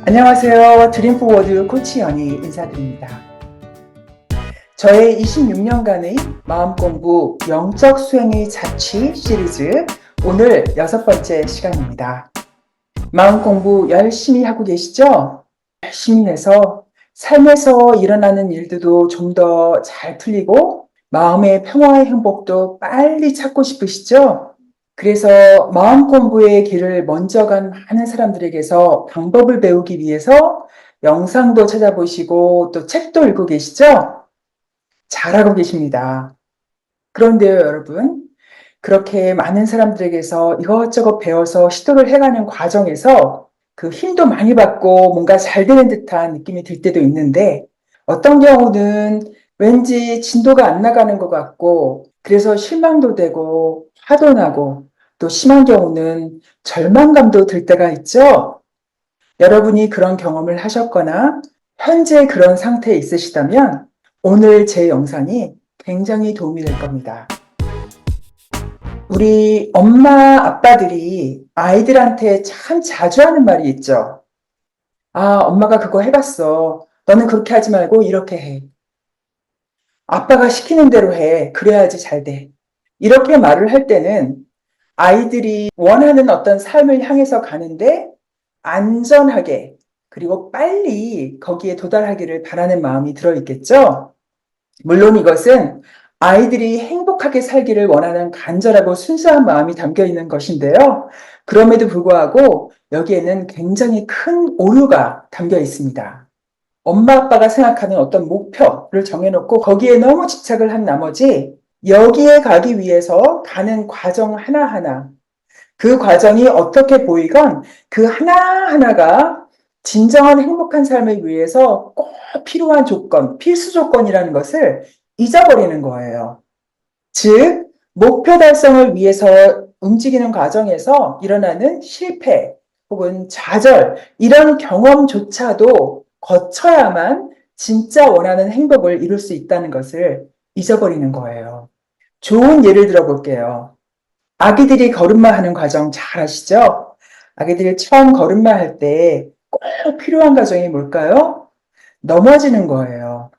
안녕하세요. 드림포워드 코치 연희 인사드립니다. 저의 26년간의 마음공부 영적 수행의 자취 시리즈 오늘 6번째 시간입니다. 마음공부 열심히 하고 계시죠? 열심히 해서 삶에서 일어나는 일들도 좀 더 잘 풀리고 마음의 평화의 행복도 빨리 찾고 싶으시죠? 그래서 마음 공부의 길을 먼저 간 많은 사람들에게서 방법을 배우기 위해서 영상도 찾아보시고 또 책도 읽고 계시죠? 잘하고 계십니다. 그런데요, 여러분. 그렇게 많은 사람들에게서 이것저것 배워서 시도를 해가는 과정에서 그 힘도 많이 받고 뭔가 잘 되는 듯한 느낌이 들 때도 있는데 어떤 경우는 왠지 진도가 안 나가는 것 같고 그래서 실망도 되고 화도 나고 또 심한 경우는 절망감도 들 때가 있죠. 여러분이 그런 경험을 하셨거나 현재 그런 상태에 있으시다면 오늘 제 영상이 굉장히 도움이 될 겁니다. 우리 엄마, 아빠들이 아이들한테 참 자주 하는 말이 있죠. 아, 엄마가 그거 해봤어. 너는 그렇게 하지 말고 이렇게 해. 아빠가 시키는 대로 해. 그래야지 잘 돼. 이렇게 말을 할 때는 아이들이 원하는 어떤 삶을 향해서 가는데 안전하게 그리고 빨리 거기에 도달하기를 바라는 마음이 들어있겠죠? 물론 이것은 아이들이 행복하게 살기를 원하는 간절하고 순수한 마음이 담겨 있는 것인데요. 그럼에도 불구하고 여기에는 굉장히 큰 오류가 담겨 있습니다. 엄마 아빠가 생각하는 어떤 목표를 정해놓고 거기에 너무 집착을 한 나머지 여기에 가기 위해서 가는 과정 하나하나 그 과정이 어떻게 보이건 그 하나하나가 진정한 행복한 삶을 위해서 꼭 필요한 조건, 필수 조건이라는 것을 잊어버리는 거예요. 즉, 목표 달성을 위해서 움직이는 과정에서 일어나는 실패 혹은 좌절, 이런 경험조차도 거쳐야만 진짜 원하는 행복을 이룰 수 있다는 것을 잊어버리는 거예요. 좋은 예를 들어볼게요. 아기들이 걸음마 하는 과정 잘 아시죠? 아기들이 처음 걸음마 할 때 꼭 필요한 과정이 뭘까요? 넘어지는 거예요.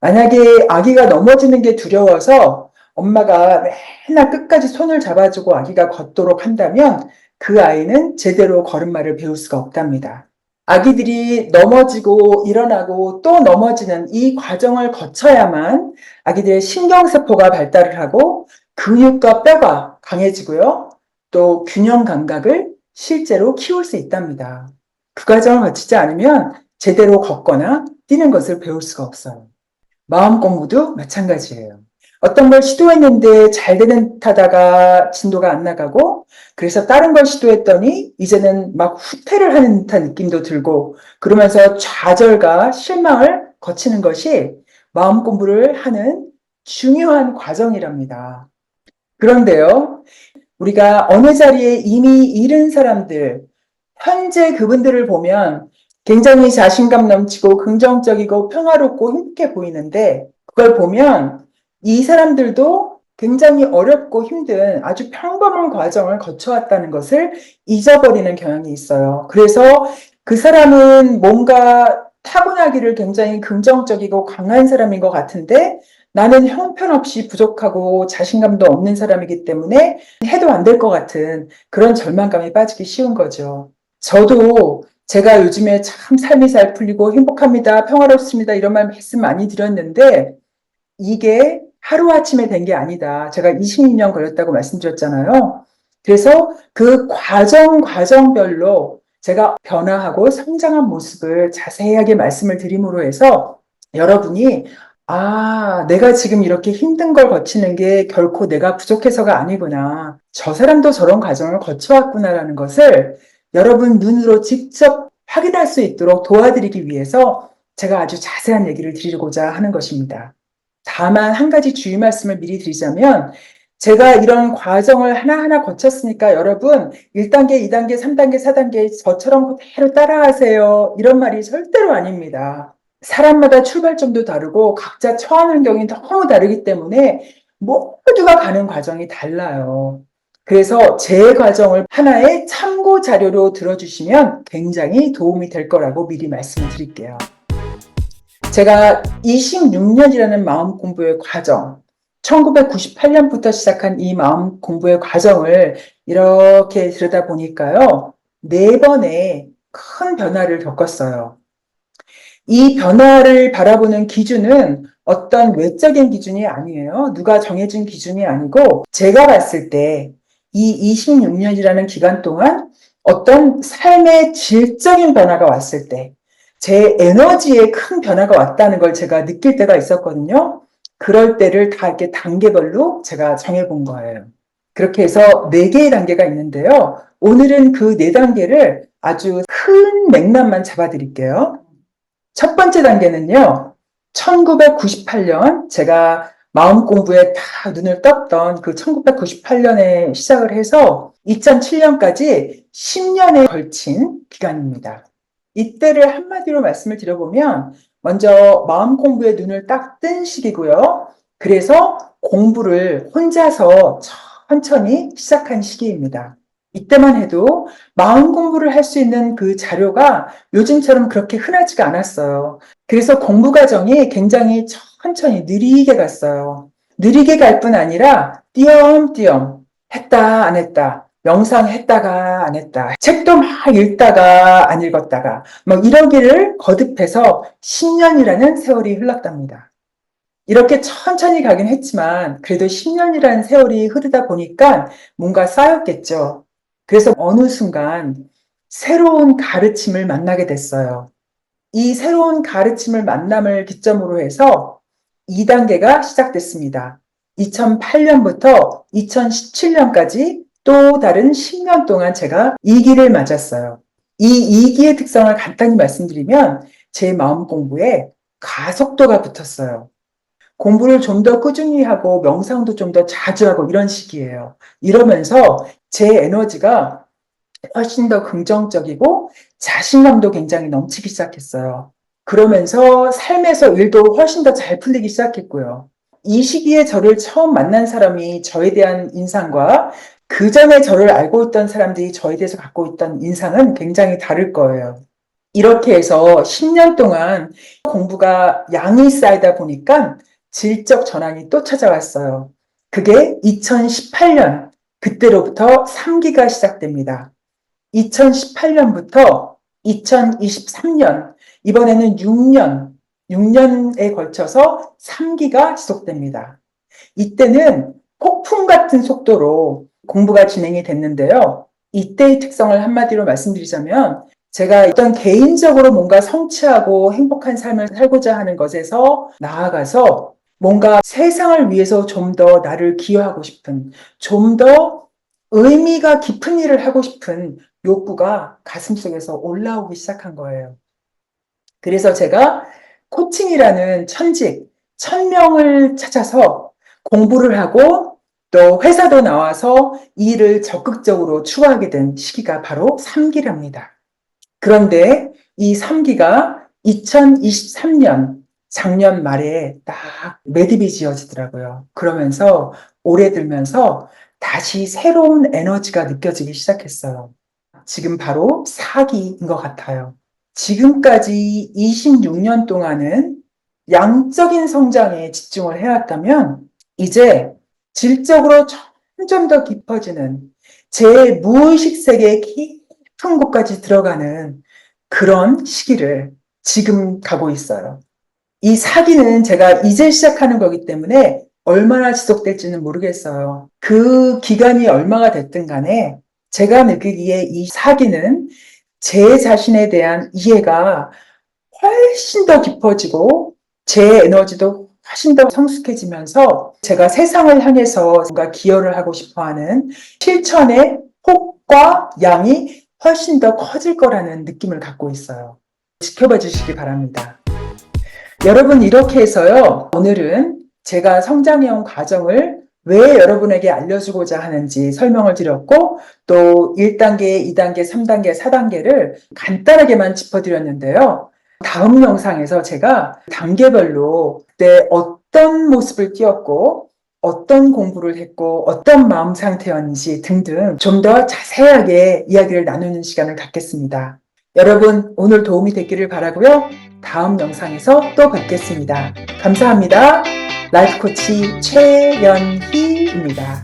만약에 아기가 넘어지는 게 두려워서 엄마가 맨날 끝까지 손을 잡아주고 아기가 걷도록 한다면 그 아이는 제대로 걸음마를 배울 수가 없답니다. 아기들이 넘어지고 일어나고 또 넘어지는 이 과정을 거쳐야만 아기들의 신경세포가 발달을 하고 근육과 뼈가 강해지고요. 또 균형 감각을 실제로 키울 수 있답니다. 그 과정을 거치지 않으면 제대로 걷거나 뛰는 것을 배울 수가 없어요. 마음 공부도 마찬가지예요. 어떤 걸 시도했는데 잘 되는 듯 하다가 진도가 안 나가고 그래서 다른 걸 시도했더니 이제는 막 후퇴를 하는 듯한 느낌도 들고 그러면서 좌절과 실망을 거치는 것이 마음 공부를 하는 중요한 과정이랍니다. 그런데요, 우리가 어느 자리에 이미 이른 사람들, 현재 그분들을 보면 굉장히 자신감 넘치고 긍정적이고 평화롭고 행복해 보이는데 그걸 보면 이 사람들도 굉장히 어렵고 힘든 아주 평범한 과정을 거쳐왔다는 것을 잊어버리는 경향이 있어요. 그래서 그 사람은 뭔가 타고나기를 굉장히 긍정적이고 강한 사람인 것 같은데 나는 형편없이 부족하고 자신감도 없는 사람이기 때문에 해도 안 될 것 같은 그런 절망감에 빠지기 쉬운 거죠. 저도 제가 요즘에 참 삶이 잘 풀리고 행복합니다, 평화롭습니다 이런 말씀 많이 드렸는데 이게 하루아침에 된 게 아니다. 제가 26년 걸렸다고 말씀드렸잖아요. 그래서 그 과정별로 제가 변화하고 성장한 모습을 자세하게 말씀을 드림으로 해서 여러분이 아, 내가 지금 이렇게 힘든 걸 거치는 게 결코 내가 부족해서가 아니구나. 저 사람도 저런 과정을 거쳐왔구나라는 것을 여러분 눈으로 직접 확인할 수 있도록 도와드리기 위해서 제가 아주 자세한 얘기를 드리고자 하는 것입니다. 다만 한 가지 주의 말씀을 미리 드리자면 제가 이런 과정을 하나하나 거쳤으니까 여러분 1단계, 2단계, 3단계, 4단계 저처럼 그대로 따라하세요. 이런 말이 절대로 아닙니다. 사람마다 출발점도 다르고 각자 처한 환경이 너무 다르기 때문에 모두가 가는 과정이 달라요. 그래서 제 과정을 하나의 참고 자료로 들어주시면 굉장히 도움이 될 거라고 미리 말씀을 드릴게요. 제가 26년이라는 마음 공부의 과정, 1998년부터 시작한 이 마음 공부의 과정을 이렇게 들여다보니까요, 4번의 큰 변화를 겪었어요. 이 변화를 바라보는 기준은 어떤 외적인 기준이 아니에요. 누가 정해준 기준이 아니고 제가 봤을 때 이 26년이라는 기간 동안 어떤 삶의 질적인 변화가 왔을 때 제 에너지에 큰 변화가 왔다는 걸 제가 느낄 때가 있었거든요. 그럴 때를 다 이렇게 단계별로 제가 정해본 거예요. 그렇게 해서 4개의 단계가 있는데요. 오늘은 그 4단계를 아주 큰 맥락만 잡아드릴게요. 첫 번째 단계는요, 1998년 제가 마음 공부에 다 눈을 떴던 그 1998년에 시작을 해서 2007년까지 10년에 걸친 기간입니다. 이때를 한마디로 말씀을 드려보면 먼저 마음 공부에 눈을 딱 뜬 시기고요. 그래서 공부를 혼자서 천천히 시작한 시기입니다. 이때만 해도 마음 공부를 할 수 있는 그 자료가 요즘처럼 그렇게 흔하지가 않았어요. 그래서 공부 과정이 굉장히 천천히 느리게 갔어요. 느리게 갈 뿐 아니라 띄엄띄엄 했다 안 했다. 명상했다가 안 했다. 책도 막 읽다가 안 읽었다가 막 이러기를 거듭해서 10년이라는 세월이 흘렀답니다. 이렇게 천천히 가긴 했지만 그래도 10년이라는 세월이 흐르다 보니까 뭔가 쌓였겠죠. 그래서 어느 순간 새로운 가르침을 만나게 됐어요. 이 새로운 가르침을 만남을 기점으로 해서 2단계가 시작됐습니다. 2008년부터 2017년까지 또 다른 10년 동안 제가 2기를 맞았어요. 이 2기의 특성을 간단히 말씀드리면 제 마음 공부에 가속도가 붙었어요. 공부를 좀 더 꾸준히 하고 명상도 좀 더 자주 하고 이런 식이에요. 이러면서 제 에너지가 훨씬 더 긍정적이고 자신감도 굉장히 넘치기 시작했어요. 그러면서 삶에서 일도 훨씬 더 잘 풀리기 시작했고요. 이 시기에 저를 처음 만난 사람이 저에 대한 인상과 그 전에 저를 알고 있던 사람들이 저에 대해서 갖고 있던 인상은 굉장히 다를 거예요. 이렇게 해서 10년 동안 공부가 양이 쌓이다 보니까 질적 전환이 또 찾아왔어요. 그게 2018년, 그때로부터 3기가 시작됩니다. 2018년부터 2023년, 이번에는 6년에 걸쳐서 3기가 지속됩니다. 이때는 폭풍 같은 속도로 공부가 진행이 됐는데요. 이때의 특성을 한마디로 말씀드리자면 제가 어떤 개인적으로 뭔가 성취하고 행복한 삶을 살고자 하는 것에서 나아가서 뭔가 세상을 위해서 좀 더 나를 기여하고 싶은, 좀 더 의미가 깊은 일을 하고 싶은 욕구가 가슴속에서 올라오기 시작한 거예요. 그래서 제가 코칭이라는 천직, 1000명을 찾아서 공부를 하고 또 회사도 나와서 일을 적극적으로 추구하게 된 시기가 바로 3기랍니다. 그런데 이 3기가 2023년 작년 말에 딱 매듭이 지어지더라고요. 그러면서 올해 들면서 다시 새로운 에너지가 느껴지기 시작했어요. 지금 바로 4기인 것 같아요. 지금까지 26년 동안은 양적인 성장에 집중을 해왔다면 이제 질적으로 점점 더 깊어지는 제 무의식 세계의 깊은 곳까지 들어가는 그런 시기를 지금 가고 있어요. 이 사기는 제가 이제 시작하는 거기 때문에 얼마나 지속될지는 모르겠어요. 그 기간이 얼마가 됐든 간에 제가 느끼기에 이 사기는 제 자신에 대한 이해가 훨씬 더 깊어지고 제 에너지도 훨씬 더 성숙해지면서 제가 세상을 향해서 뭔가 기여를 하고 싶어하는 실천의 폭과 양이 훨씬 더 커질 거라는 느낌을 갖고 있어요. 지켜봐 주시기 바랍니다. 여러분, 이렇게 해서요, 오늘은 제가 성장해온 과정을 왜 여러분에게 알려주고자 하는지 설명을 드렸고, 또 1단계, 2단계, 3단계, 4단계를 간단하게만 짚어드렸는데요. 다음 영상에서 제가 단계별로 그때 어떤 모습을 띄었고, 어떤 공부를 했고 어떤 마음 상태였는지 등등 좀 더 자세하게 이야기를 나누는 시간을 갖겠습니다. 여러분 오늘 도움이 됐기를 바라고요. 다음 영상에서 또 뵙겠습니다. 감사합니다. 라이프 코치 최연희입니다.